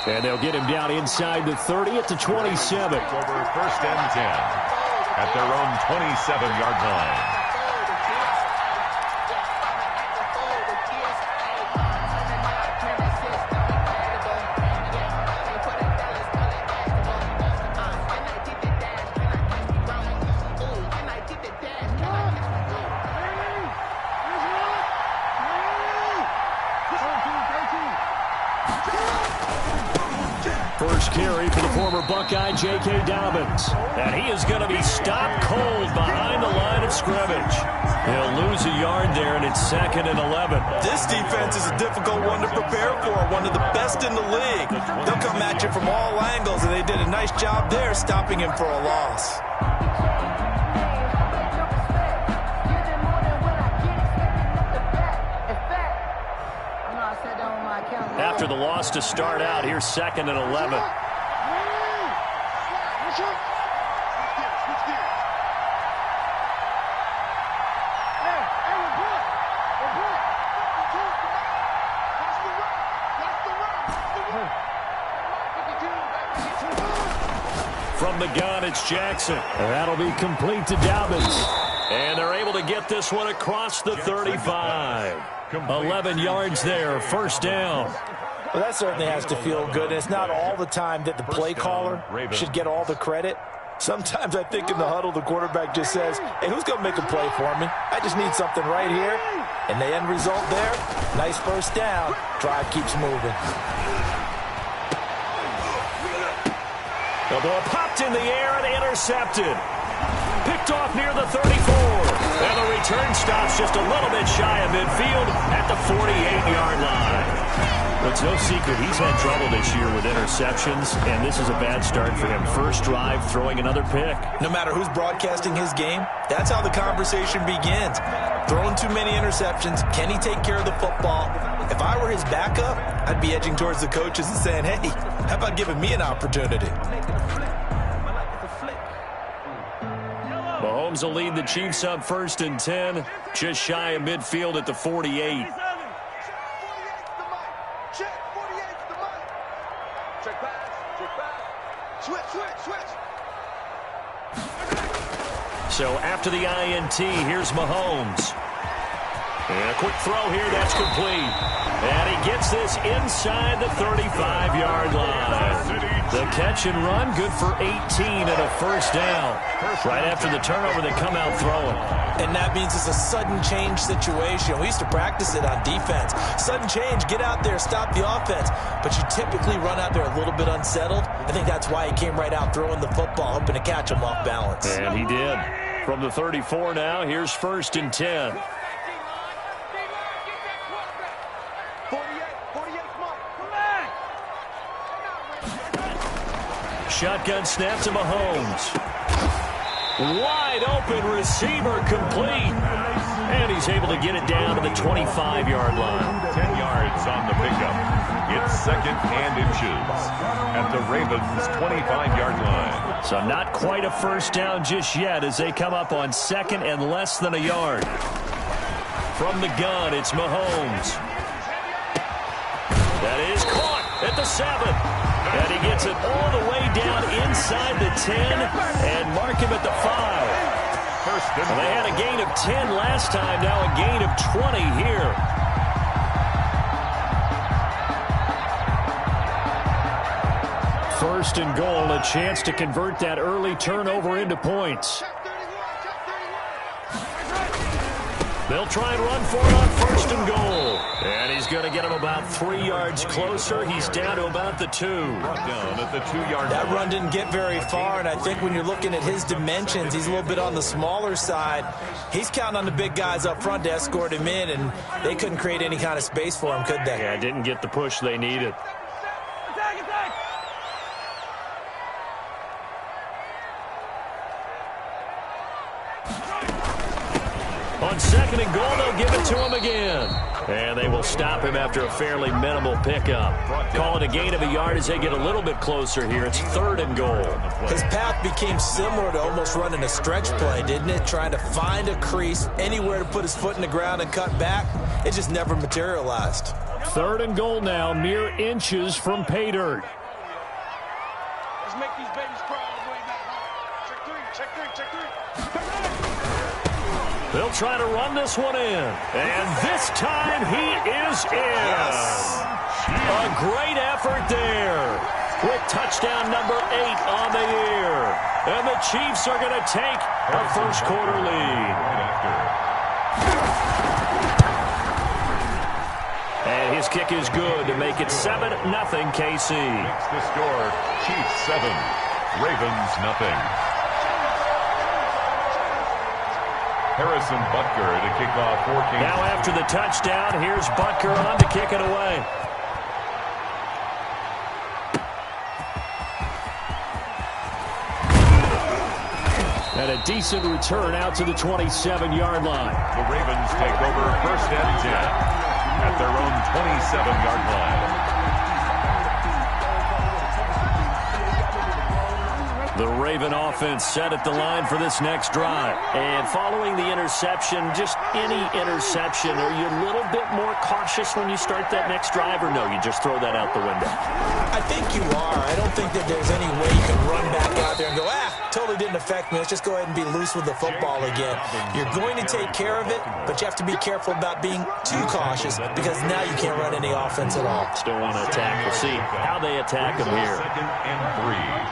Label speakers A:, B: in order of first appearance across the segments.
A: And they'll get him down inside the 30 at the 27.
B: Over first and 10 at their own 27-yard line.
A: First carry for the former Buckeye, J.K. Dobbins. And he is going to be stopped cold behind the line of scrimmage. He'll lose a yard there, and it's 2nd and 11.
C: This defense is a difficult one to prepare for, one of the best in the league. They'll come at you from all angles, and they did a nice job there stopping him for a loss.
A: After the loss to start out, here's 2nd and 11. From the gun, it's Jackson. That'll be complete to Dobbins. And they're able to get this one across the 35. 11 yards there, first down.
C: Well, that certainly has to feel good. It's not all the time that the play caller should get all the credit. Sometimes I think in the huddle, the quarterback just says, hey, who's going to make a play for me? I just need something right here. And the end result there, nice first down. Drive keeps moving.
A: The ball popped in the air and intercepted. Picked off near the 34. And the return stops just a little bit shy of midfield at the 48-yard line. It's no secret he's had trouble this year with interceptions, and this is a bad start for him. First drive, throwing another pick.
C: No matter who's broadcasting his game, that's how the conversation begins. Throwing too many interceptions, can he take care of the football? If I were his backup, I'd be edging towards the coaches and saying, hey, how about giving me an opportunity?
A: Mahomes will lead the Chiefs up 1st and 10, just shy of midfield at the 48. So after the INT, here's Mahomes. And a quick throw here, that's complete. And he gets this inside the 35-yard line. The catch and run, good for 18 and a first down. Right after the turnover, they come out throwing.
C: And that means it's a sudden change situation. We used to practice it on defense. Sudden change, get out there, stop the offense. But you typically run out there a little bit unsettled. I think that's why he came right out throwing the football, hoping to catch him off balance.
A: And he did. From the 34 now, here's 1st and 10. Shotgun snap to Mahomes. Wide open receiver complete. And he's able to get it down to the 25-yard line.
B: 10 yards on the pickup. It's 2nd and inches at the Ravens' 25-yard line.
A: So not quite a first down just yet as they come up on 2nd and less than a yard. From the gun, it's Mahomes. That is caught at the 7. And he gets it all the way down inside the 10 and mark him at the 5. Well, they had a gain of 10 last time, now a gain of 20 here. First and goal, a chance to convert that early turnover into points. They'll try and run for it on 1st and goal. And he's going to get him about 3 yards closer. He's down to about the 2.
B: Down at the 2-yard line.
C: That run didn't get very far, and I think when you're looking at his dimensions, he's a little bit on the smaller side. He's counting on the big guys up front to escort him in, and they couldn't create any kind of space for him, could they?
A: Yeah, didn't get the push they needed. On 2nd and goal, they'll give it to him again. And they will stop him after a fairly minimal pickup. Call it a gain of a yard as they get a little bit closer here. It's 3rd and goal.
C: His path became similar to almost running a stretch play, didn't it? Trying to find a crease, anywhere to put his foot in the ground and cut back. It just never materialized.
A: 3rd and goal now, mere inches from pay dirt.
D: Let's make these babies cry all the way now. Check three, check three, check three.
A: They'll try to run this one in. And this time he is in.
C: Yes.
A: A great effort there. With touchdown number 8 on the year. And the Chiefs are going to take a first quarter lead. And his kick is good to make it 7-0 KC.
B: Makes the score Chiefs 7, Ravens nothing. Harrison Butker to kick off for KC.
A: Now after the touchdown, here's Butker on to kick it away. And a decent return out to the 27-yard line.
B: The Ravens take over 1st and 10 at their own 27-yard line.
A: The Raven offense set at the line for this next drive. And following the interception, just any interception, are you a little bit more cautious when you start that next drive, or no, you just throw that out the window?
C: I think you are. I don't think that there's any way you can run back out there and go, totally didn't affect me. Let's just go ahead and be loose with the football again. You're going to take care of it, but you have to be careful about being too cautious because now you can't run any offense at all.
A: Still want to attack. We'll see how they attack him here.
B: 2nd and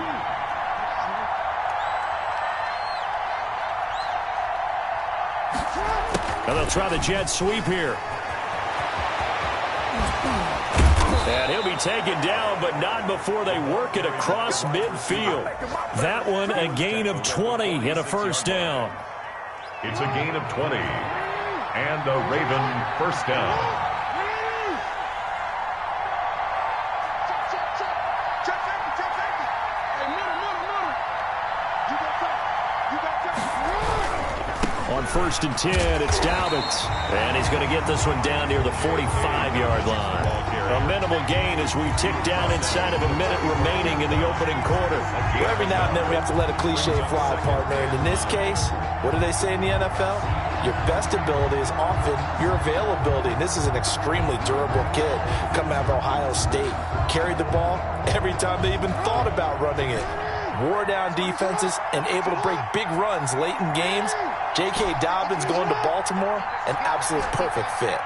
B: 3.
A: Now they'll try the jet sweep here. And he'll be taken down, but not before they work it across midfield. That one, a gain of 20 and a first down.
B: It's a gain of 20. And a Raven first down.
A: On 1st and 10, it's Dobbins. And he's going to get this one down near the 45-yard line. A minimal gain as we tick down inside of a minute remaining in the opening quarter.
C: Well, every now and then we have to let a cliche fly, partner. And in this case, what do they say in the NFL? Your best ability is often your availability. And this is an extremely durable kid coming out of Ohio State. Carried the ball every time they even thought about running it. Wore down defenses and able to break big runs late in games. J.K. Dobbins going to Baltimore, an absolute perfect fit.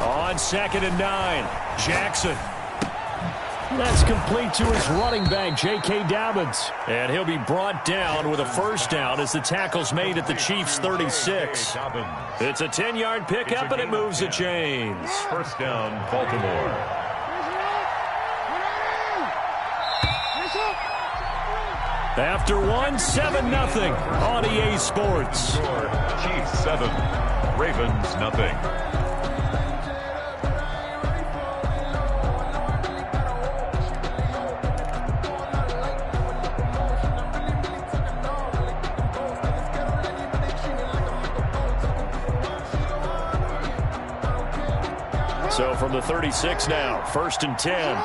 A: On 2nd and 9, Jackson. That's complete to his running back, J.K. Dobbins. And he'll be brought down with a first down as the tackle's made at the Chiefs' 36. It's a 10-yard pickup, and it moves the chains.
B: First down, Baltimore.
A: After 7-0 on EA Sports.
B: Chiefs 7, Ravens nothing.
A: So from the 36 now, 1st and 10.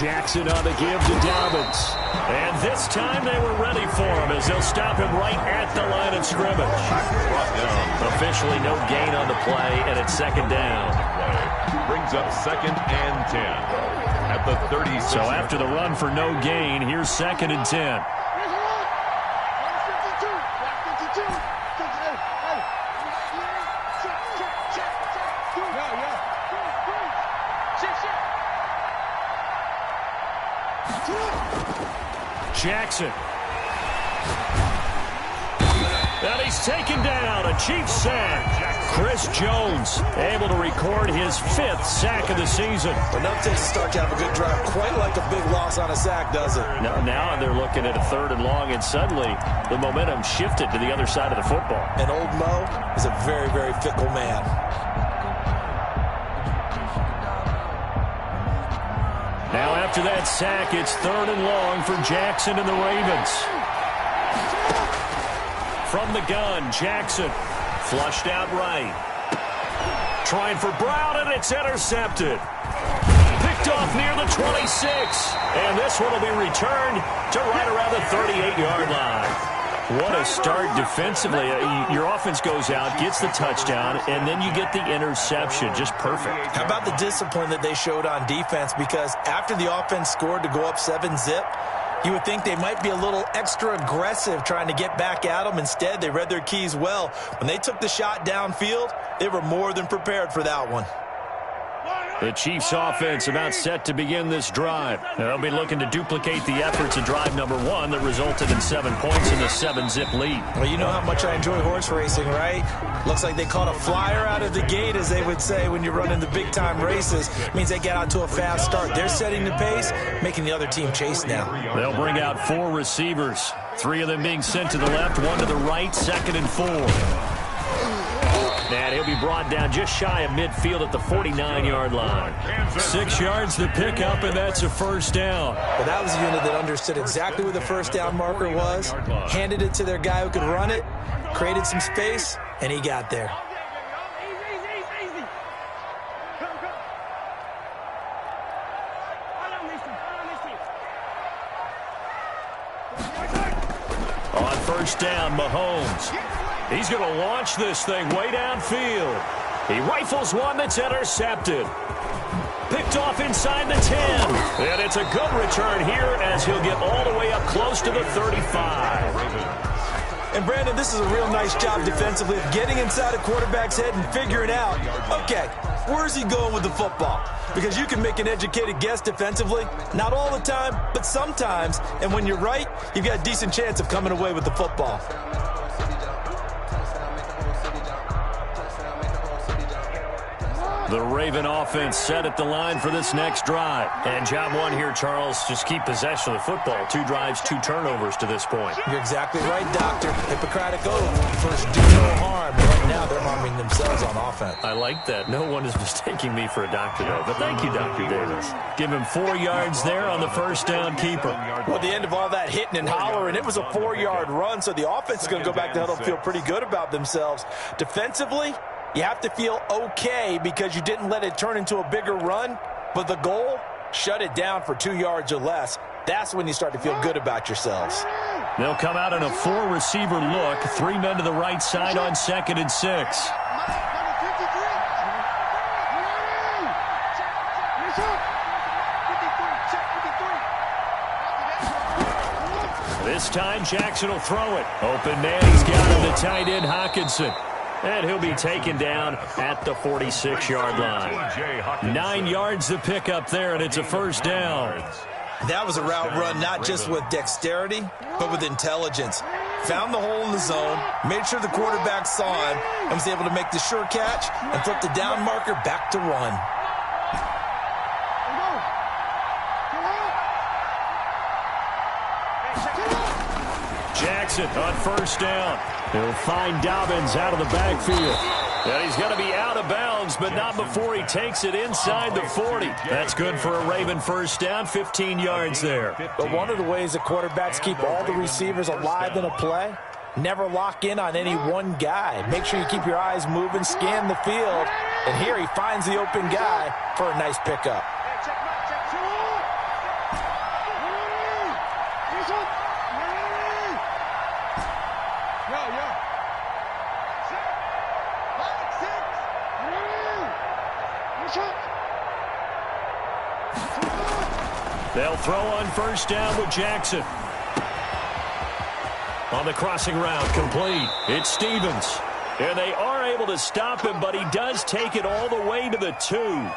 A: Jackson on the give to Dobbins. And this time they were ready for him as they'll stop him right at the line of scrimmage. Officially no gain on the play, and it's 2nd down.
B: Brings up 2nd and 10 at the 36.
A: So after the run for no gain, here's 2nd and 10. Jackson. And he's taken down. A Chiefs sack. Chris Jones able to record his 5th sack of the season.
C: Enough to start to have a good drive. Quite like a big loss on a sack, does it?
A: Now they're looking at a 3rd and long, and suddenly the momentum shifted to the other side of the football.
C: And old Mo is a very, very fickle man.
A: Now after that sack, it's 3rd and long for Jackson and the Ravens. From the gun, Jackson. Flushed out right. Trying for Brown, and it's intercepted. Picked off near the 26. And this one will be returned to right around the 38-yard line. What a start defensively. Your offense goes out, gets the touchdown, and then you get the interception. Just perfect.
C: How about the discipline that they showed on defense? Because after the offense scored to go up 7-zip, you would think they might be a little extra aggressive trying to get back at them. Instead, they read their keys well. When they took the shot downfield, they were more than prepared for that one.
A: The Chiefs offense about set to begin this drive. They'll be looking to duplicate the efforts of drive number 1 that resulted in 7 points in the 7-zip lead.
C: Well, you know how much I enjoy horse racing, right? Looks like they caught a flyer out of the gate, as they would say when you're running the big-time races. It means they get out to a fast start. They're setting the pace, making the other team chase now.
A: They'll bring out 4 receivers, 3 of them being sent to the left, 1 to the right, 2nd and 4. And he'll be brought down just shy of midfield at the 49-yard line. 6 yards to pick up, and that's a first down.
C: Well, that was a unit that understood exactly where the first down marker was, handed it to their guy who could run it, created some space, and he got there.
A: On first down, Mahomes. He's going to launch this thing way downfield. He rifles one that's intercepted. Picked off inside the 10. And it's a good return here as he'll get all the way up close to the 35.
C: And, Brandon, this is a real nice job defensively of getting inside a quarterback's head and figuring out, okay, where's he going with the football? Because you can make an educated guess defensively. Not all the time, but sometimes. And when you're right, you've got a decent chance of coming away with the football.
A: The Raven offense set at the line for this next drive. And job 1 here, Charles, just keep possession of the football. 2 drives, 2 turnovers to this point.
C: You're exactly right, Doctor. Hippocratic oath. First, do no harm. Right now, they're harming themselves on offense.
A: I like that. No one is mistaking me for a doctor, though. But thank you, Dr. Davis. Give him 4 yards there on the first down keeper.
C: Well, at the end of all that hitting and hollering, it was a 4-yard run, so the offense is going to go back to huddle and feel pretty good about themselves. Defensively, you have to feel okay because you didn't let it turn into a bigger run, but the goal, shut it down for 2 yards or less. That's when you start to feel good about yourselves.
A: They'll come out in a 4-receiver look, 3 men to the right side on 2nd and 6. This time Jackson will throw it. Open man, he's got him to tight end Hockenson. And he'll be taken down at the 46-yard line. 9 yards to pick up there, and it's a first down.
C: That was a route run not just with dexterity, but with intelligence. Found the hole in the zone, made sure the quarterback saw him, and was able to make the sure catch and flip the down marker back to run.
A: Jackson on first down. He'll find Dobbins out of the backfield. And he's going to be out of bounds, but not before he takes it inside the 40. That's good for a Raven first down, 15 yards there.
C: But one of the ways that quarterbacks keep all the receivers alive in a play, never lock in on any one guy. Make sure you keep your eyes moving, scan the field. And here he finds the open guy for a nice pickup.
A: They'll throw on first down with Jackson. On the crossing route, complete. It's Stevens. And they are able to stop him, but he does take it all the way to the 2.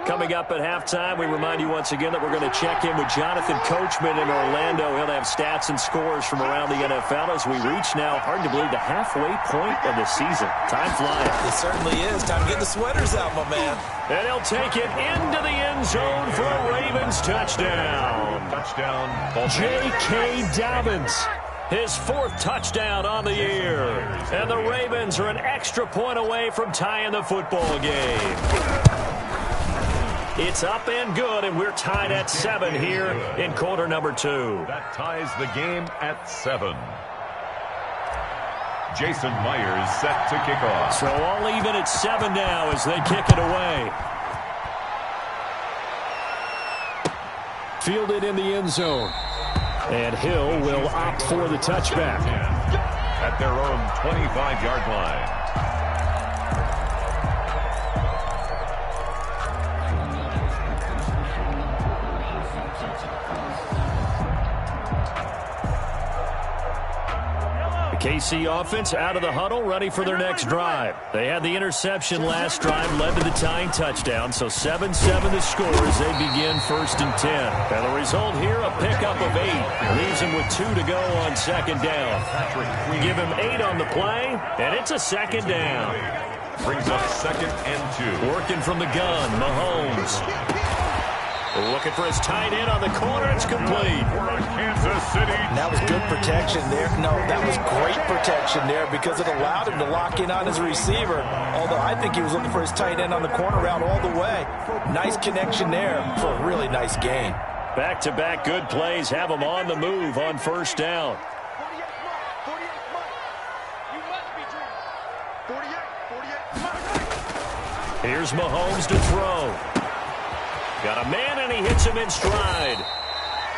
A: Coming up at halftime, we remind you once again that we're going to check in with Jonathan Coachman in Orlando. He'll have stats and scores from around the NFL as we reach now, hard to believe, the halfway point of the season. Time flying.
C: It certainly is. Time to get the sweaters out, my man.
A: And he'll take it into the end zone for a Ravens touchdown.
B: Touchdown.
A: J.K. Dobbins. His 4th touchdown on the year. And the Ravens are an extra point away from tying the football game. It's up and good, and we're tied at 7 here in quarter number 2.
B: That ties the game at 7. Jason Myers set to kick off.
A: So all even at 7 now as they kick it away. Fielded in the end zone. And Hill will opt for the touchback.
B: At their own 25-yard line.
A: KC offense out of the huddle, ready for their next drive. They had the interception last drive, led to the tying touchdown, so 7-7 the score as they begin 1st and 10. And the result here, a pickup of 8. Leaves him with 2 to go on 2nd down. Give him 8 on the play, and it's a 2nd down.
B: Brings up 2nd and 2.
A: Working from the gun, Mahomes. Looking for his tight end on the corner. It's complete.
B: Kansas City.
C: And that was good protection there. No, that was great protection there because it allowed him to lock in on his receiver. Although I think he was looking for his tight end on the corner route all the way. Nice connection there for a really nice gain.
A: Back-to-back good plays have him on the move on 1st down.
D: 48.
A: Here's Mahomes to throw. Got a man, and he hits him in stride.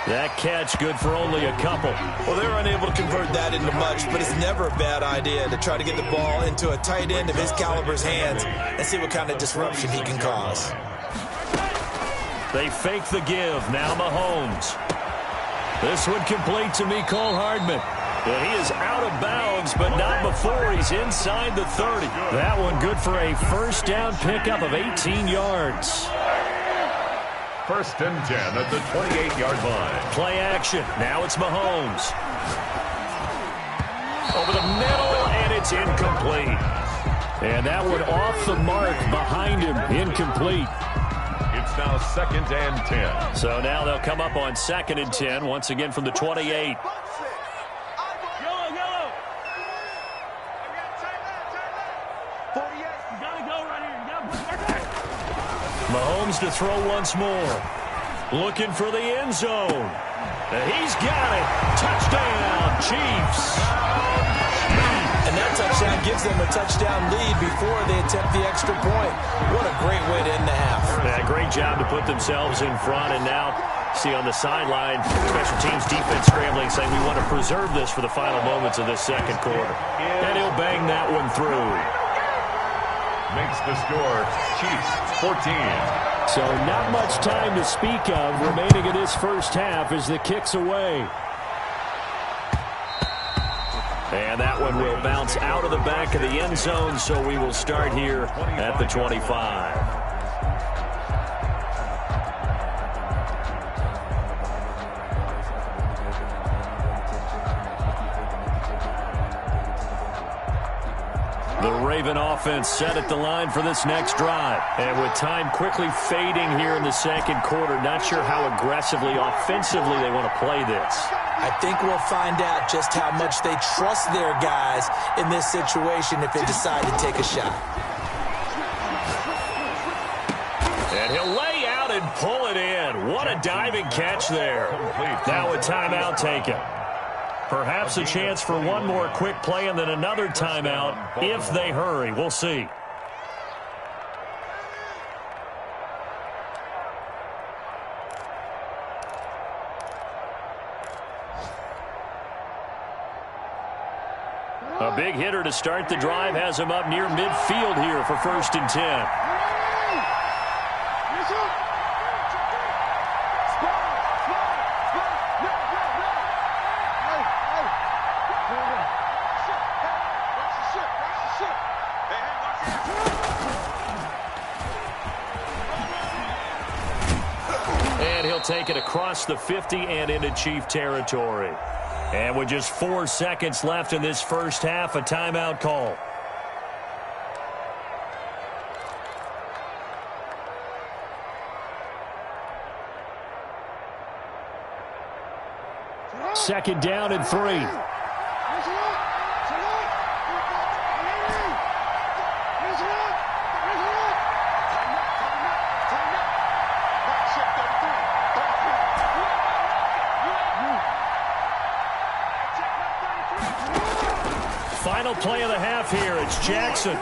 A: That catch good for only a couple.
C: Well, they were unable to convert that into much, but it's never a bad idea to try to get the ball into a tight end of his caliber's hands and see what kind of disruption he can cause.
A: They fake the give. Now Mahomes. This one complete to Mecole Hardman. But he is out of bounds, but not before he's inside the 30. That one good for a 1st down pickup of 18 yards.
B: 1st and 10 at the 28-yard line.
A: Play action. Now it's Mahomes. Over the middle, and it's incomplete. And that one off the mark behind him. Incomplete.
B: It's now 2nd and 10.
A: So now they'll come up on 2nd and 10, once again from the 28. Mahomes to throw once more. Looking for the end zone. He's got it. Touchdown, Chiefs.
C: And that touchdown gives them a touchdown lead before they attempt the extra point. What a great way to end the half.
A: Yeah, great job to put themselves in front. And now, see on the sideline, special teams defense scrambling, saying we want to preserve this for the final moments of this 2nd quarter. And he'll bang that one through.
B: Makes the score Chiefs 14.
A: So not much time to speak of remaining in this 1st half as the kick's away. And that one will bounce out of the back of the end zone, so we will start here at the 25. The Raven offense set at the line for this next drive. And with time quickly fading here in the 2nd quarter, not sure how aggressively, offensively they want to play this.
C: I think we'll find out just how much they trust their guys in this situation if they decide to take a shot.
A: And he'll lay out and pull it in. What a diving catch there. Now a timeout taken. Perhaps a chance for one more quick play and then another timeout if they hurry. We'll see. A big hitter to start the drive has him up near midfield here for 1st and 10. Take it across the 50 and into Chief territory. And with just 4 seconds left in this 1st half, a timeout call. Second down and 3. Final play of the half here. It's Jackson.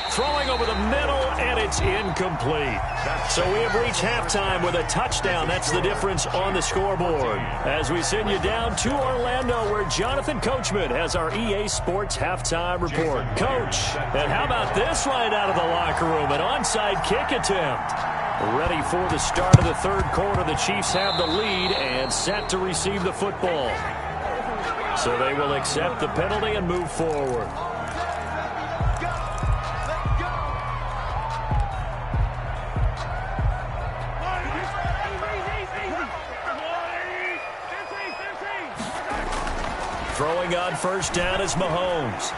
A: Throwing over the middle, and it's incomplete. So we have reached halftime with a touchdown. That's the difference on the scoreboard. As we send you down to Orlando, where Jonathan Coachman has our EA Sports halftime report. Coach, and how about this right out of the locker room? An onside kick attempt. Ready for the start of the third quarter. The Chiefs have the lead and set to receive the football. So they will accept the penalty and move forward. Throwing on first down is Mahomes.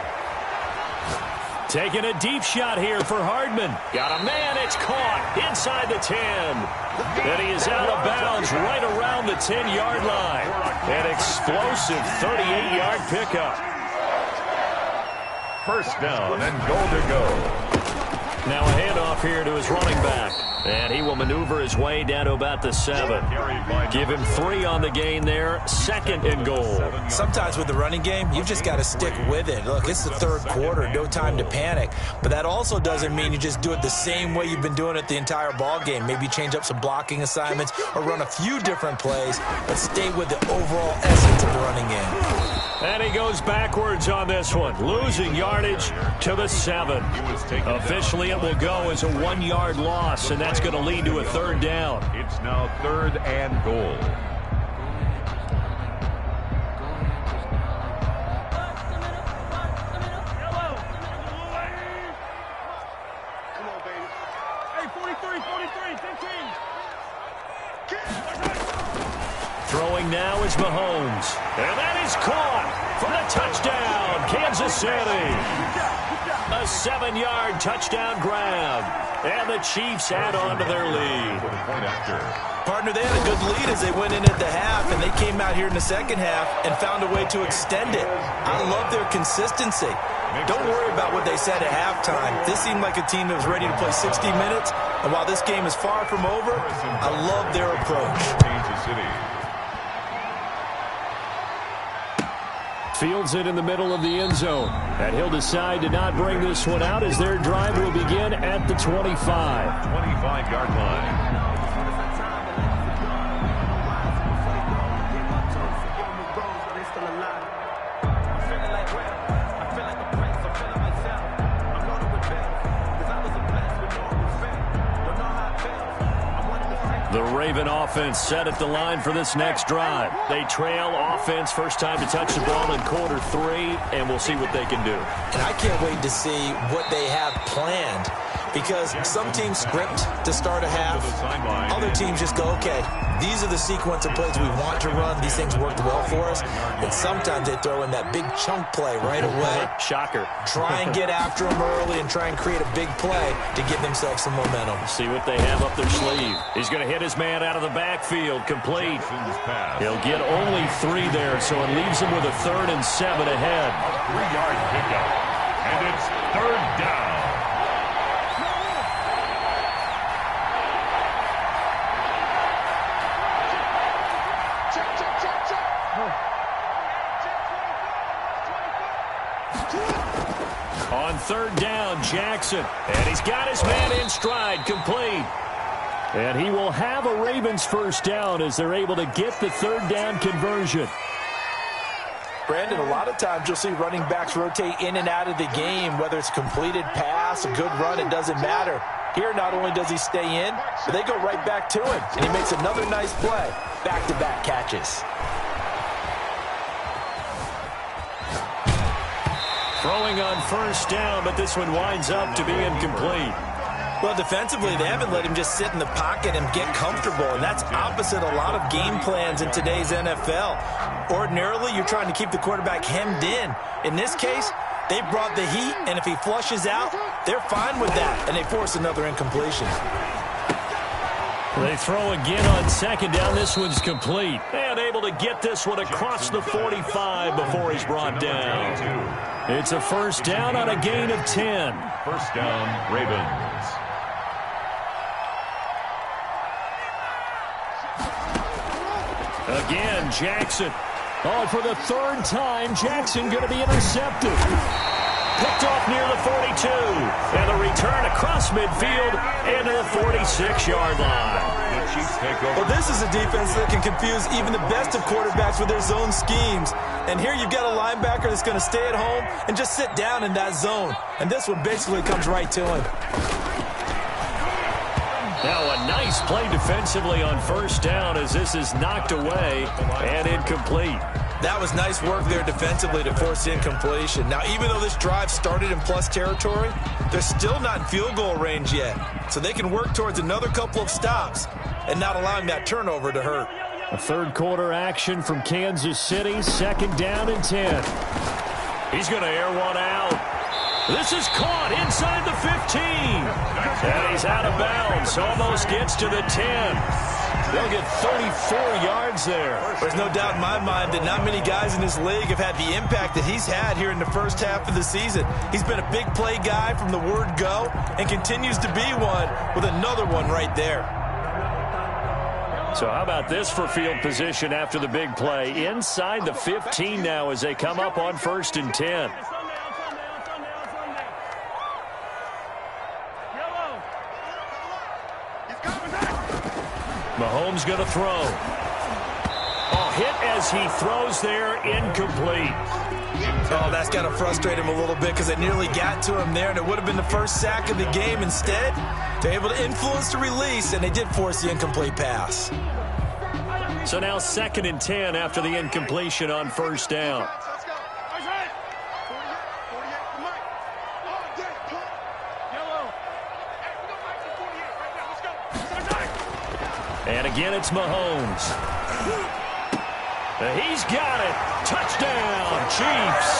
A: Taking a deep shot here for Hardman. Got a man, it's caught inside the 10. And he is out of bounds right around the 10-yard line. An explosive 38-yard pickup.
B: First down and goal to go.
A: Now a handoff here to his running back. And he will maneuver his way down to about the 7. Give him 3 on the gain there. 2nd and goal.
C: Sometimes with the running game, you've just got to stick with it. Look, it's the third quarter. No time to panic. But that also doesn't mean you just do it the same way you've been doing it the entire ball game. Maybe change up some blocking assignments or run a few different plays, but stay with the overall essence of the running game.
A: And he goes backwards on this one, losing yardage to the 7. Officially, it will go as a 1-yard loss, and that's going to lead to a third down.
B: It's now 3rd and goal.
D: Come on, baby. Hey, 43, 15.
A: Throwing now is Mahomes. And that is caught for the touchdown, Kansas City. A 7-yard touchdown grab. And the Chiefs add on to their lead.
C: Partner, they had a good lead as they went in at the half, and they came out here in the second half and found a way to extend it. I love their consistency. Don't worry about what they said at halftime. This seemed like a team that was ready to play 60 minutes, and while this game is far from over, I love their approach.
B: Kansas City.
A: Fields it in the middle of the end zone. And he'll decide to not bring this one out as their drive will begin at the 25.
B: 25-yard line. The Raven offense set at the line for this next drive. They trail offense, first time to touch the ball in quarter 3, and we'll see what they can do.
C: And I can't wait to see what they have planned, because some teams script to start a half. Other teams just go, okay, these are the sequence of plays we want to run. These things worked well for us. And sometimes they throw in that big chunk play right away.
A: Shocker.
C: Try and get after them early and try and create a big play to give themselves some momentum.
A: See what they have up their sleeve. He's going to hit his man out of the backfield. Complete. He'll get only 3 there, so it leaves him with a 3rd and 7 ahead.
B: 3-yard pickup. And it's 3rd down.
A: On 3rd down, Jackson. And he's got his man in stride, complete. And he will have a Ravens first down as they're able to get the 3rd down conversion.
C: Brandon, a lot of times you'll see running backs rotate in and out of the game, whether it's completed pass, a good run, it doesn't matter. Here, not only does he stay in, but they go right back to him, and he makes another nice play. Back-to-back catches.
A: Throwing on first down, but this one winds up to be incomplete.
C: Well, defensively, they haven't let him just sit in the pocket and get comfortable, and that's opposite a lot of game plans in today's NFL. Ordinarily, you're trying to keep the quarterback hemmed in. In this case, they brought the heat, and if he flushes out, they're fine with that, and they force another incompletion.
A: They throw again on 2nd down. This one's complete. And able to get this one across the 45 before he's brought down. It's a first down on a gain of 10.
B: First down, Ravens.
A: Again, Jackson.
B: Oh, and for the third time, Jackson going to be intercepted. Picked off near the 42. And the return across midfield into the 46-yard line.
C: Well, this is a defense that can confuse even the best of quarterbacks with their zone schemes. And here you've got a linebacker that's going to stay at home and just sit down in that zone. And this one basically comes right to him.
B: Now a nice play defensively on first down as this is knocked away and incomplete.
C: That was nice work there defensively to force incompletion. Now, even though this drive started in plus territory, they're still not in field goal range yet. So they can work towards another couple of stops and not allowing that turnover to hurt.
B: A third quarter action from Kansas City, 2nd down and 10. He's going to air one out. This is caught inside the 15. And he's out of bounds. Almost gets to the 10. They'll get 34 yards there.
C: There's no doubt in my mind that not many guys in this league have had the impact that he's had here in the first half of the season. He's been a big play guy from the word go and continues to be one with another one right there.
B: So how about this for field position after the big play? Inside the 15 now as they come up on 1st and 10. Mahomes going to throw. Oh, hit as he throws there, incomplete.
C: Oh, that's got to frustrate him a little bit because it nearly got to him there, and it would have been the first sack of the game. Instead, they're able to influence the release, and they did force the incomplete pass.
B: So now 2nd and 10 after the incompletion on first down. And again, it's Mahomes. He's got it. Touchdown, Chiefs.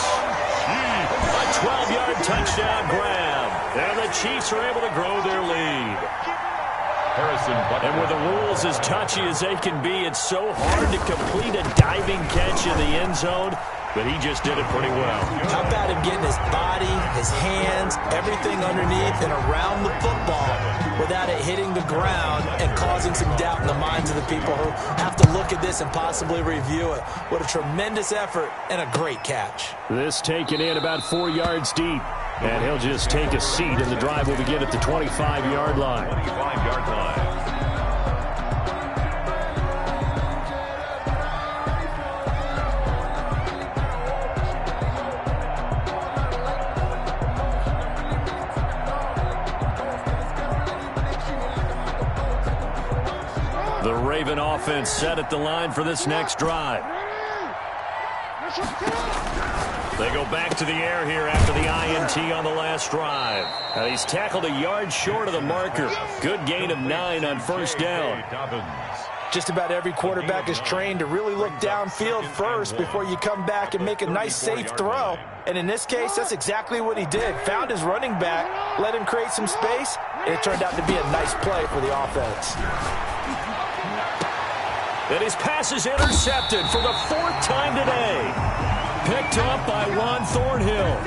B: A 12-yard touchdown grab. And the Chiefs are able to grow their lead. And with the rules as touchy as they can be, it's so hard to complete a diving catch in the end zone. But he just did it pretty well.
C: How about him getting his body, his hands, everything underneath and around the football without it hitting the ground and causing some doubt in the minds of the people who have to look at this and possibly review it. What a tremendous effort and a great catch.
B: This taken in about 4 yards deep. And he'll just take a seat, and the drive will begin at the 25-yard line.
A: 25-yard line.
B: The Raven offense set at the line for this next drive. They go back to the air here after the INT on the last drive. Now he's tackled a yard short of the marker. Good gain of 9 on first down.
C: Just about every quarterback is trained to really look downfield first before you come back and make a nice, safe throw. And in this case, that's exactly what he did. Found his running back, let him create some space, and it turned out to be a nice play for the offense.
B: And his pass is intercepted for the 4th time today. Picked up by Juan Thornhill.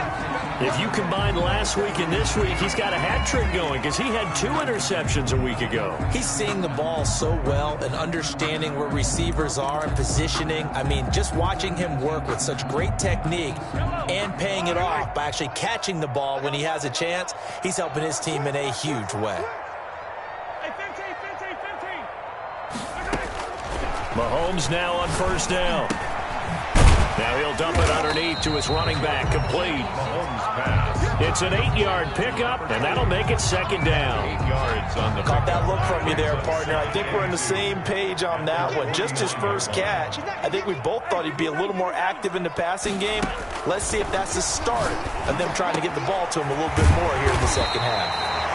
B: If you combine last week and this week, he's got a hat trick going because he had 2 interceptions a week ago.
C: He's seeing the ball so well and understanding where receivers are and positioning. I mean, just watching him work with such great technique and paying it off by actually catching the ball when he has a chance, he's helping his team in a huge way.
B: Mahomes now on first down. Now he'll dump it underneath to his running back, complete. It's an 8-yard pickup, and that'll make it 2nd down.
A: 8 yards on the
C: Caught that look from you there, partner. I think we're on the same page on that one. Just his first catch. I think we both thought he'd be a little more active in the passing game. Let's see if that's the start of them trying to get the ball to him a little bit more here in the second half.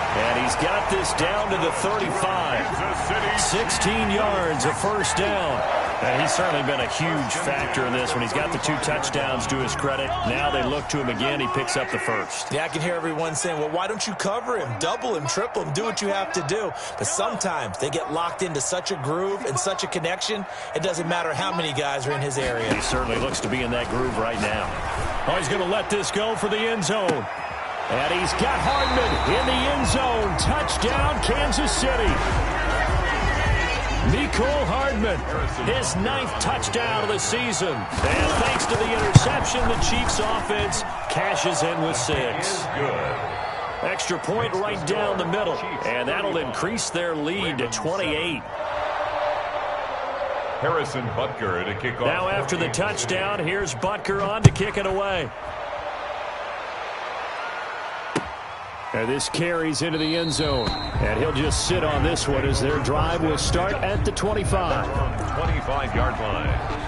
B: And he's got this down to the 35. 16 yards, a first down. And he's certainly been a huge factor in this when he's got the 2 touchdowns to his credit. Now they look to him again. He picks up the first.
C: Yeah, I can hear everyone saying, well, why don't you cover him, double him, triple him, do what you have to do. But sometimes they get locked into such a groove and such a connection, it doesn't matter how many guys are in his area.
B: He certainly looks to be in that groove right now. Oh, he's going to let this go for the end zone. And he's got Hardman in the end zone. Touchdown, Kansas City.
A: Mecole Hardman, his 9th touchdown of the season. And thanks to the interception, the Chiefs offense cashes in with 6. Extra point right down the middle, and that'll increase their lead to 28.
B: Harrison Butker to kick off.
A: Now after the touchdown, here's Butker on to kick it away. And this carries into the end zone. And he'll just sit on this one as their drive will start at the 25.
B: 25-yard line.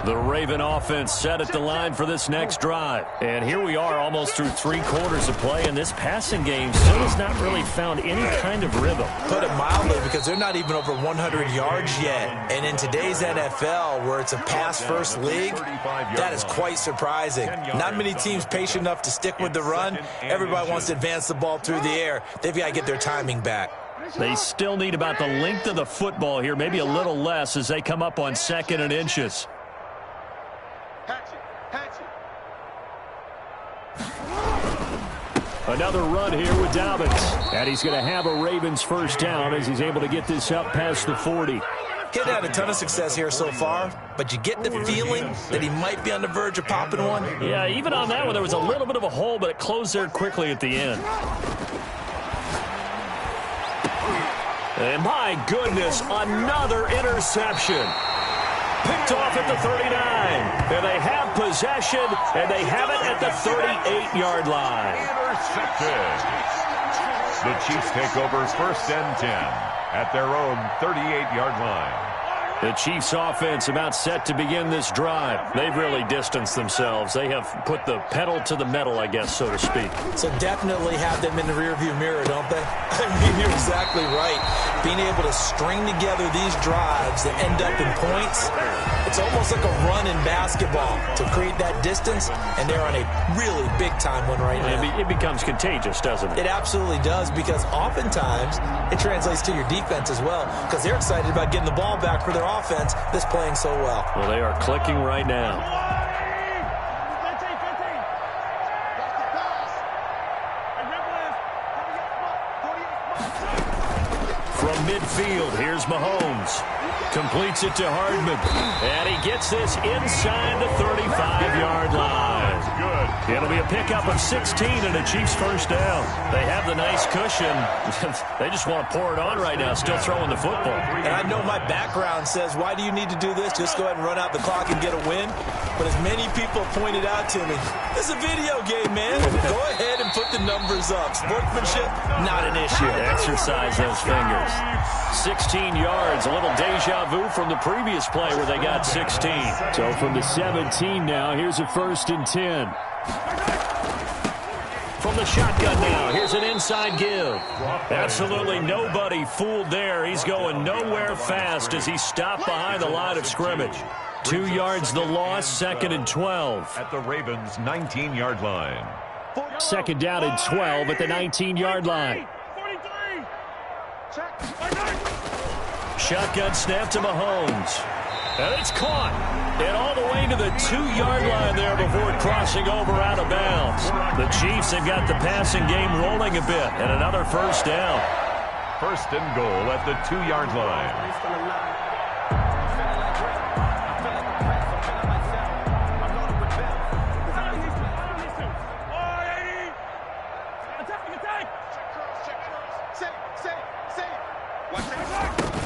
A: The Raven offense set at the line for this next drive. And here we are almost through 3 quarters of play, and this passing game still has not really found any kind of rhythm.
C: Put it mildly, because they're not even over 100 yards yet. And in today's NFL, where it's a pass-first league, that is quite surprising. Not many teams patient enough to stick with the run. Everybody wants to advance the ball through the air. They've got to get their timing back.
A: They still need about the length of the football here, maybe a little less as they come up on 2nd and inches. Another run here with Dobbins. And he's going to have a Ravens first down as he's able to get this up past the 40.
C: He's had a ton of success here so far, but you get the feeling that he might be on the verge of popping one.
A: Yeah, even on that one, there was a little bit of a hole, but it closed there quickly at the end. And my goodness, another interception. Picked off at the 39. And they have possession, and they have it at the 38-yard line.
B: Intercepted. The Chiefs take over 1st and 10 at their own 38-yard line.
A: The Chiefs offense about set to begin this drive. They've really distanced themselves. They have put the pedal to the metal, I guess, so to speak.
C: So definitely have them in the rearview mirror, don't they? I mean, you're exactly right. Being able to string together these drives that end up in points, it's almost like a run in basketball to create that distance, and they're on a really big-time one right now.
A: It becomes contagious, doesn't it?
C: It absolutely does, because oftentimes it translates to your defense as well, because they're excited about getting the ball back for their offense that's playing so well.
A: Well, they are clicking right now. From midfield, here's Mahomes. Completes it to Hardman. And he gets this inside the 35-yard line.
B: Good.
A: It'll be a pickup of 16 and a Chiefs first down. They have the nice cushion. They just want to pour it on right now, still throwing the football.
C: And I know my background says, why do you need to do this? Just go ahead and run out the clock and get a win. But as many people pointed out to me, this is a video game, man. Go ahead and put the numbers up. Sportsmanship, not an issue.
A: Exercise those fingers. 16 yards, a little deja vu from the previous play where they got 16. So from the 17 now, here's a 1st and 10. From the shotgun now, here's an inside give. Absolutely nobody fooled there. He's going nowhere fast as he stopped behind the line of scrimmage. 2 yards the loss, 2nd and 12.
B: At the Ravens' 19-yard line.
A: 2nd down and 12 at the 19-yard line. Shotgun snap to Mahomes. And it's caught. And all the way to the 2-yard line there before crossing over out of bounds. The Chiefs have got the passing game rolling a bit. And another first down.
B: 1st and goal at the 2-yard line.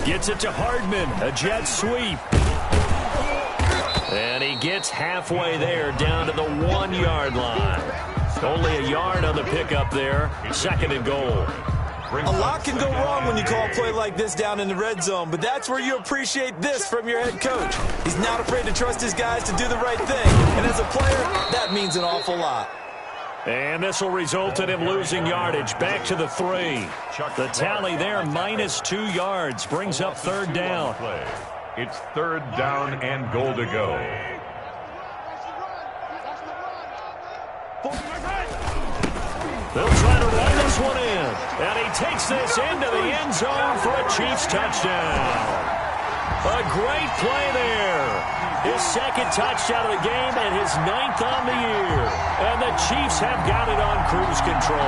A: Gets it to Hardman, a jet sweep. And he gets halfway there down to the 1-yard line. Only a yard on the pickup there. 2nd and goal.
C: A lot can go wrong when you call a play like this down in the red zone, but that's where you appreciate this from your head coach. He's not afraid to trust his guys to do the right thing. And as a player, that means an awful lot.
A: And this will result in him losing yardage. Back to the 3. The tally there, -2 yards. Brings up 3rd down.
B: It's 3rd down and goal to go.
A: They'll try to run this one in. And he takes this into the end zone for a Chiefs touchdown. A great play there. His second touchdown of the game and his 9th on the year. And the Chiefs have got it on cruise control.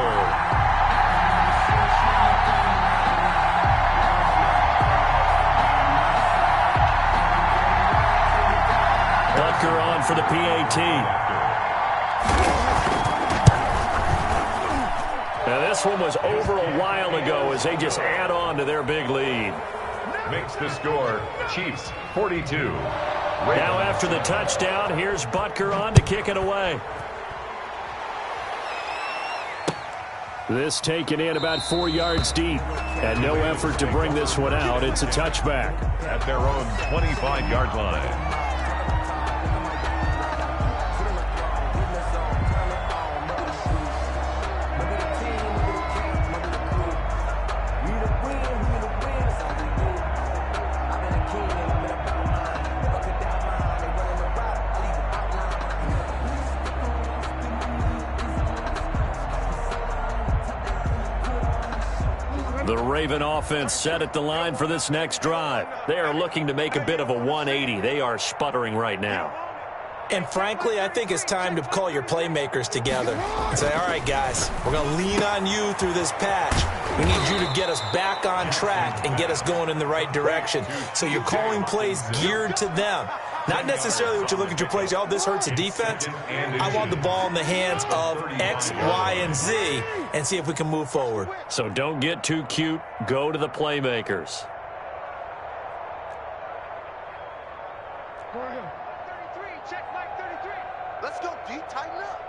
A: Butker on for the PAT. Now this one was over a while ago as they just add on to their big lead.
B: Makes the score Chiefs 42.
A: Now after the touchdown, here's Butker on to kick it away. This taken in about 4 yards deep. And no effort to bring this one out. It's a touchback.
B: At their own 25-yard line.
A: The Raven offense set at the line for this next drive. They are looking to make a bit of a 180. They are sputtering right now.
C: And frankly, I think it's time to call your playmakers together and say, all right, guys, we're going to lean on you through this patch. We need you to get us back on track and get us going in the right direction. So you're calling plays geared to them. Not necessarily what you look at your plays, oh, this hurts the defense. I want the ball in the hands of X, Y, and Z and see if we can move forward.
A: So don't get too cute. Go to the playmakers.
D: Go ahead. 33, check Mike 33. Let's go, D, tighten up.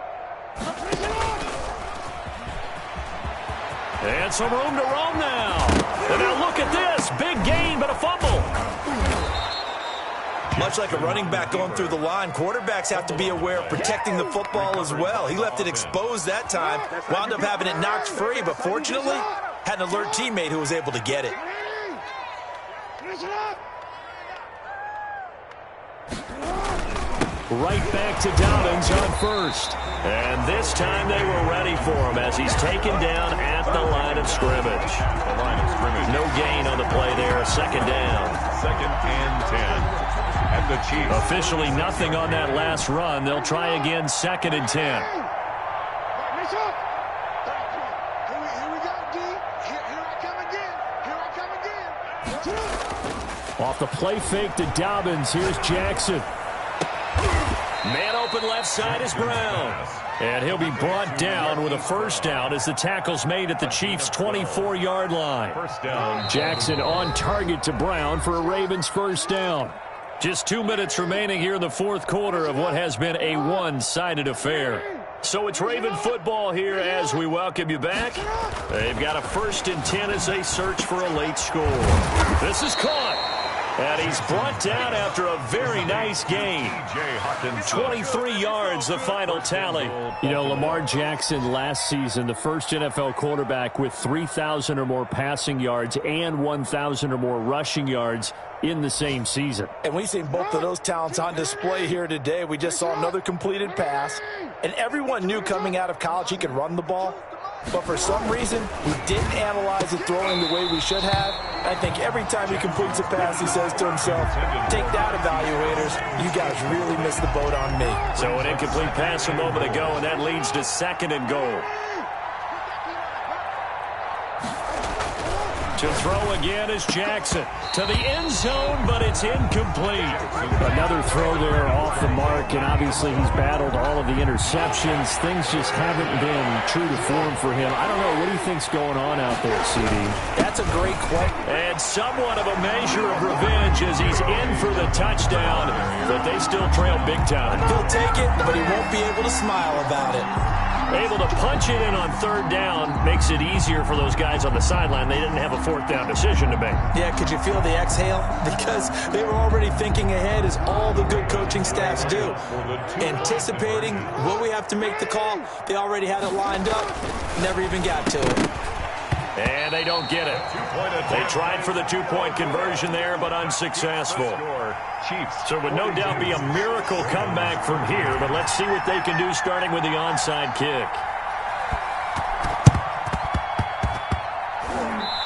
A: And some room to roam now. And now look at this. Big gain, but a fumble.
C: Much like a running back going through the line, quarterbacks have to be aware of protecting the football as well. He left it exposed that time, wound up having it knocked free, but fortunately, had an alert teammate who was able to get it.
A: Right back to Dobbins on first. And this time they were ready for him as he's taken down at the line of scrimmage.
B: The line of scrimmage.
A: No gain on the play there, second down.
B: 2nd and 10. And the Chiefs.
A: Officially nothing on that last run. They'll try again, 2nd and 10.
D: Here we go, D. Here I come again. Here I come again.
A: Off the play fake to Dobbins. Here's Jackson. Man open left side is Brown. And he'll be brought down with a first down as the tackle's made at the Chiefs' 24-yard line.
B: First down.
A: Jackson on target to Brown for a Ravens first down. Just 2 minutes remaining here in the fourth quarter of what has been a one-sided affair. So it's Raven football here as we welcome you back. They've got a 1st and 10 as they search for a late score. This is caught. And he's brought down after a very nice game. 23 yards, the final tally. You know, Lamar Jackson last season, the first NFL quarterback with 3,000 or more passing yards and 1,000 or more rushing yards in the same season.
C: And we've seen both of those talents on display here today. We just saw another completed pass. And everyone knew coming out of college he could run the ball. But for some reason, we didn't analyze it throwing the way we should have. I think every time he completes a pass, he says to himself, take that, evaluators. You guys really missed the boat on me.
A: So an incomplete pass a moment ago, and that leads to 2nd and goal. To throw again is Jackson. To the end zone, but it's incomplete. Another throw there off the mark, and obviously he's battled all of the interceptions. Things just haven't been true to form for him. I don't know. What do you think's going on out there, CD?
C: That's a great question.
A: And somewhat of a measure of revenge as he's in for the touchdown, but they still trail big time.
C: He'll take it, but he won't be able to smile about it.
A: Able to punch it in on 3rd down makes it easier for those guys on the sideline. They didn't have a 4th down decision to make.
C: Yeah, could you feel the exhale? Because they were already thinking ahead, as all the good coaching staffs do. Anticipating, will we have to make the call? They already had it lined up, never even got to it.
A: And they don't get it. They tried for the 2-point conversion there, but unsuccessful. So it would no doubt be a miracle comeback from here, but let's see what they can do starting with the onside kick.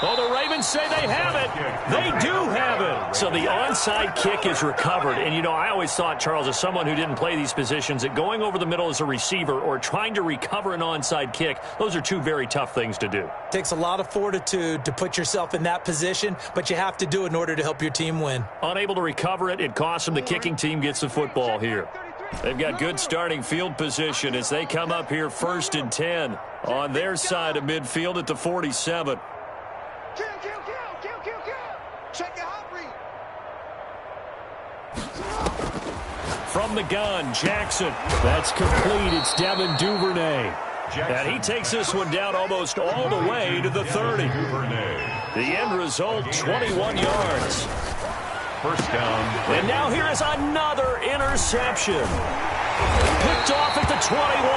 A: Oh, the Ravens say they have it. They do have it. So the onside kick is recovered. And, you know, I always thought, Charles, as someone who didn't play these positions, that going over the middle as a receiver or trying to recover an onside kick, those are two very tough things to do.
C: Takes a lot of fortitude to put yourself in that position, but you have to do it in order to help your team win.
A: Unable to recover it, it costs them. The kicking team gets the football here. They've got good starting field position as they come up here 1st and 10 on their side of midfield at the 47.
D: Kill. Check it out, read.
A: From the gun, Jackson. That's complete. It's Devin Duvernay. And he takes this one down almost all the way to the 30. The end result, 21 yards.
B: First down.
A: And now here is another interception. Picked off at the 21.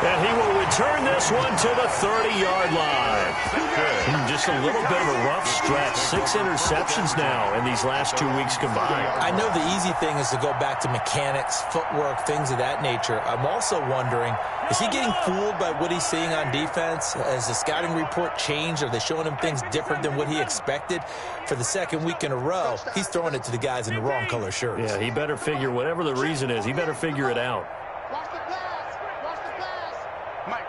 A: And he will return this one to the 30-yard line. Just a little bit of a rough stretch. 6 interceptions now in these last 2 weeks combined.
C: I know the easy thing is to go back to mechanics, footwork, things of that nature. I'm also wondering, is he getting fooled by what he's seeing on defense? Has the scouting report changed? Are they showing him things different than what he expected? For the second week in a row, he's throwing it to the guys in the wrong color shirts.
A: Yeah, he better figure, whatever the reason is, he better figure it out.
D: Watch the pass. Mike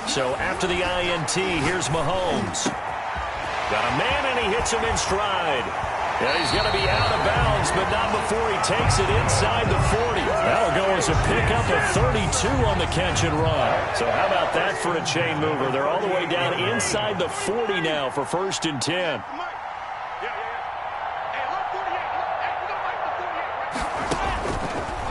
D: 48.
A: So after the INT, here's Mahomes. Got a man, and he hits him in stride. Yeah, he's going to be out of bounds, but not before he takes it inside the 40. That'll go as a pickup of 32 on the catch and run. So how about that for a chain mover? They're all the way down inside the 40 now for 1st and 10.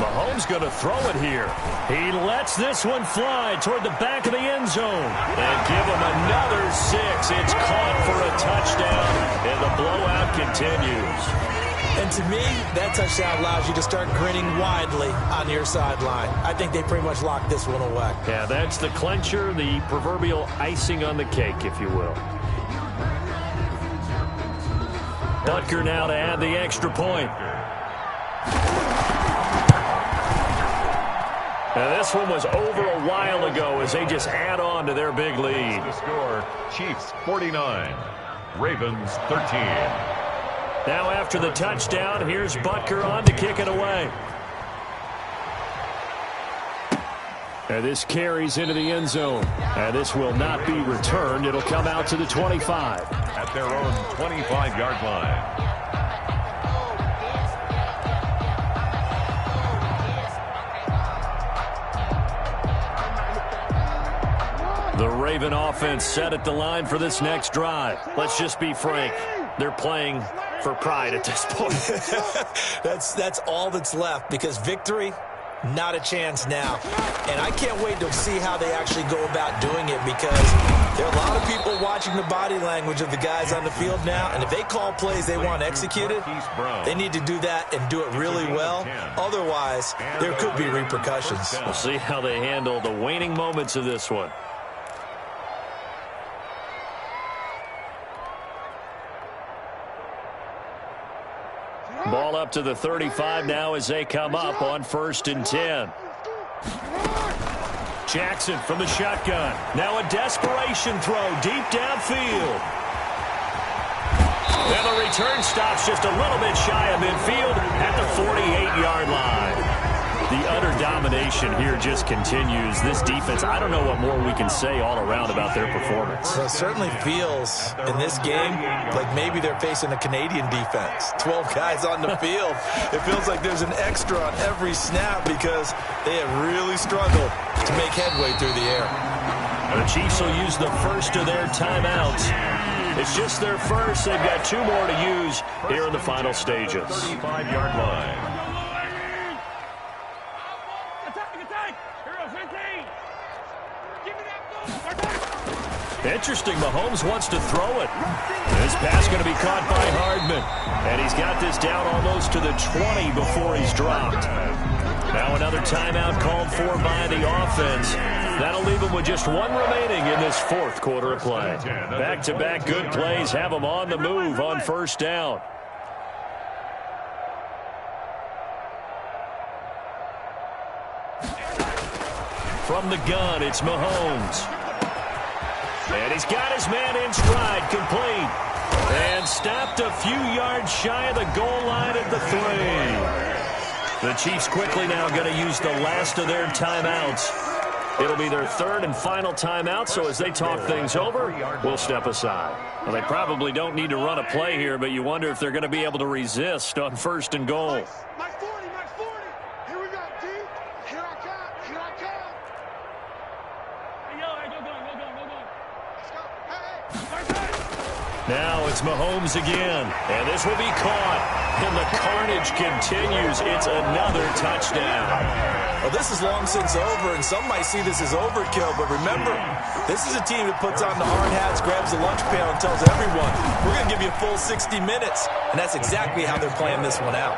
A: Mahomes going to throw it here. He lets this one fly toward the back of the end zone. And give him another 6. It's caught for a touchdown, and the blowout continues.
C: And to me, that touchdown allows you to start grinning widely on your sideline. I think they pretty much locked this one away.
A: Yeah, that's the clincher, the proverbial icing on the cake, if you will. Butker now to add the extra point. Now this one was over a while ago as they just add on to their big lead.
B: The score, Chiefs 49, Ravens 13.
A: Now after the touchdown, here's Butker on to kick it away. And this carries into the end zone. And this will not be returned. It'll come out to the 25.
B: At their own 25-yard line.
A: The Raven offense set at the line for this next drive. Let's just be frank. They're playing for pride at this point.
C: That's all that's left, because victory, not a chance now. And I can't wait to see how they actually go about doing it, because there are a lot of people watching the body language of the guys on the field now, and if they call plays they want executed, they need to do that and do it really well. Otherwise, there could be repercussions.
A: We'll see how they handle the waning moments of this one. Ball up to the 35 now as they come up on 1st and 10. Jackson from the shotgun. Now a desperation throw deep downfield. And the return stops just a little bit shy of midfield at the 48-yard line. The utter domination here just continues. This defense, I don't know what more we can say all around about their performance.
C: Well, it certainly feels in this game like maybe they're facing a Canadian defense. 12 guys on the field. It feels like there's an extra on every snap because they have really struggled to make headway through the air.
A: The Chiefs will use the first of their timeouts. It's just their first. They've got 2 more to use here in the final stages.
B: 35-yard line.
A: Interesting, Mahomes wants to throw it. This pass going to be caught by Hardman. And he's got this down almost to the 20 before he's dropped. Now another timeout called for by the offense. That'll leave them with just 1 remaining in this 4th quarter of play. Back-to-back good plays have them on the move on 1st down. From the gun, it's Mahomes. And he's got his man in stride, complete. And stopped a few yards shy of the goal line at the 3. The Chiefs quickly now going to use the last of their timeouts. It'll be their third and final timeout, so as they talk things over, we'll step aside. Well, they probably don't need to run a play here, but you wonder if they're going to be able to resist on 1st and goal.
D: My 40, my 40. Here we go, D. Here I come. Here I come.
B: Hey, yo, hey, go.
D: Let's go. Hey.
A: Now it's Mahomes again, and this will be caught. And the carnage continues. It's another touchdown.
C: Well, this is long since over, and some might see this as overkill, but remember, this is a team that puts on the hard hats, grabs the lunch pail, and tells everyone, we're going to give you a full 60 minutes, and that's exactly how they're playing this one out.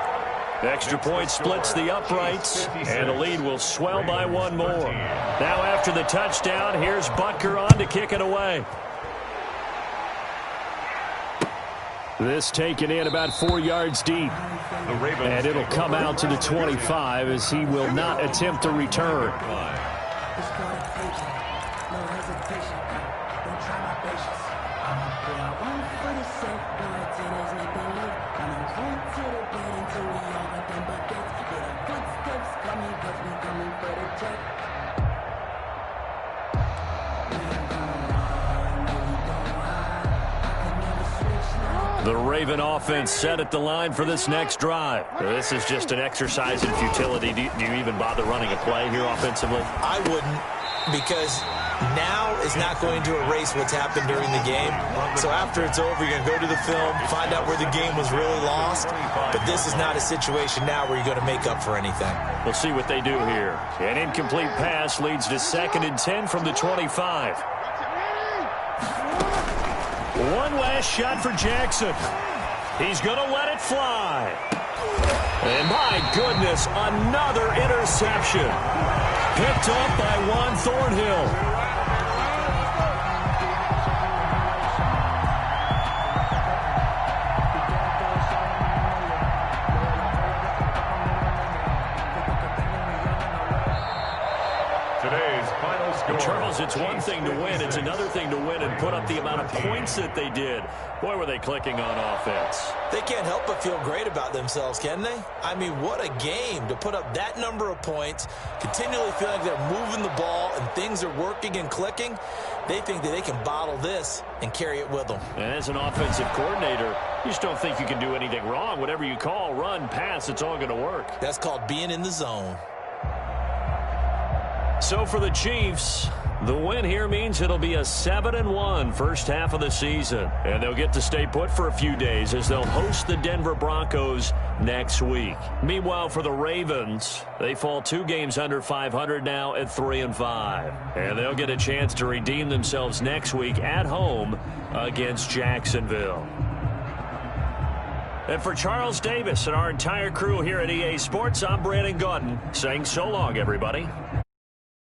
A: Extra point splits the uprights, and the lead will swell by one more. Now after the touchdown, here's Butker on to kick it away. This taken in about 4 yards deep. And it'll come out to the 25 as he will not attempt to return. The Raven offense set at the line for this next drive. This is just an exercise in futility. Do you even bother running a play here offensively?
C: I wouldn't, because now is not going to erase what's happened during the game. So after it's over, you're going to go to the film, find out where the game was really lost. But this is not a situation now where you're going to make up for anything.
A: We'll see what they do here. An incomplete pass leads to 2nd and 10 from the 25. One last shot for Jackson. He's going to let it fly. And my goodness, another interception. Picked up by Juan Thornhill. Charles, it's one thing to win. It's another thing to win and put up the amount of points that they did. Boy, were they clicking on offense.
C: They can't help but feel great about themselves, can they? I mean, what a game to put up that number of points, continually feel like they're moving the ball and things are working and clicking. They think that they can bottle this and carry it with them.
A: And as an offensive coordinator, you just don't think you can do anything wrong. Whatever you call, run, pass, it's all going to work.
C: That's called being in the zone.
A: So for the Chiefs, the win here means it'll be a 7-1 first half of the season. And they'll get to stay put for a few days as they'll host the Denver Broncos next week. Meanwhile, for the Ravens, they fall 2 games under 500 now at 3-5. And they'll get a chance to redeem themselves next week at home against Jacksonville. And for Charles Davis and our entire crew here at EA Sports, I'm Brandon Gaudin saying so long, everybody.